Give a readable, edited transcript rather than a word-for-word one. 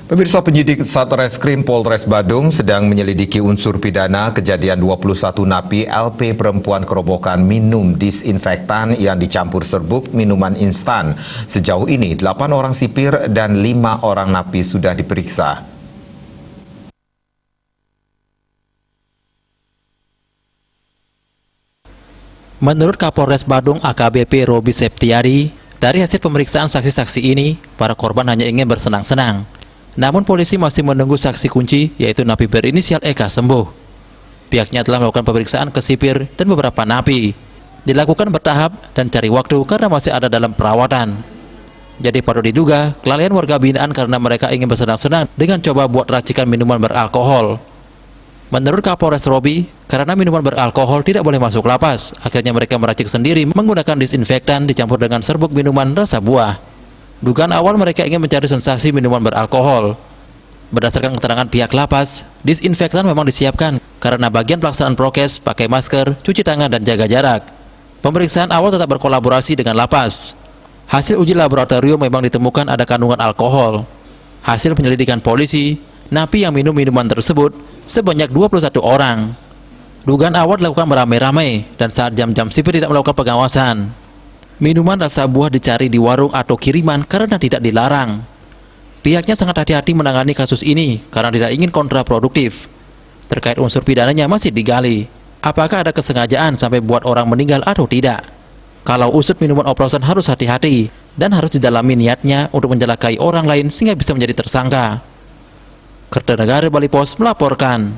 Pemirsa, penyidik Satreskrim Polres Badung sedang menyelidiki unsur pidana kejadian 21 napi LP perempuan kerobokan minum disinfektan yang dicampur serbuk minuman instan. Sejauh ini 8 orang sipir dan 5 orang napi sudah diperiksa. Menurut Kapolres Badung AKBP Robi Septiadi, dari hasil pemeriksaan saksi-saksi ini, para korban hanya ingin bersenang-senang. Namun polisi masih menunggu saksi kunci, yaitu napi berinisial Eka sembuh. Pihaknya telah melakukan pemeriksaan ke sipir dan beberapa napi. Dilakukan bertahap dan cari waktu karena masih ada dalam perawatan. Jadi patut diduga kelalaian warga binaan karena mereka ingin bersenang-senang dengan coba buat racikan minuman beralkohol. Menurut Kapolres Robi, karena minuman beralkohol tidak boleh masuk lapas, akhirnya mereka meracik sendiri menggunakan disinfektan dicampur dengan serbuk minuman rasa buah. Dugaan awal mereka ingin mencari sensasi minuman beralkohol. Berdasarkan keterangan pihak lapas, disinfektan memang disiapkan karena bagian pelaksanaan prokes, pakai masker, cuci tangan, dan jaga jarak. Pemeriksaan awal tetap berkolaborasi dengan lapas. Hasil uji laboratorium memang ditemukan ada kandungan alkohol. Hasil penyelidikan polisi, napi yang minum minuman tersebut sebanyak 21 orang. Dugaan awal dilakukan beramai-ramai dan saat jam-jam sipir tidak melakukan pengawasan. Minuman rasa buah dicari di warung atau kiriman karena tidak dilarang. Pihaknya sangat hati-hati menangani kasus ini karena tidak ingin kontraproduktif. Terkait unsur pidananya masih digali. Apakah ada kesengajaan sampai buat orang meninggal atau tidak? Kalau usut minuman oplosan harus hati-hati dan harus didalami niatnya untuk mencelakai orang lain sehingga bisa menjadi tersangka. Kertanegara Bali Pos melaporkan.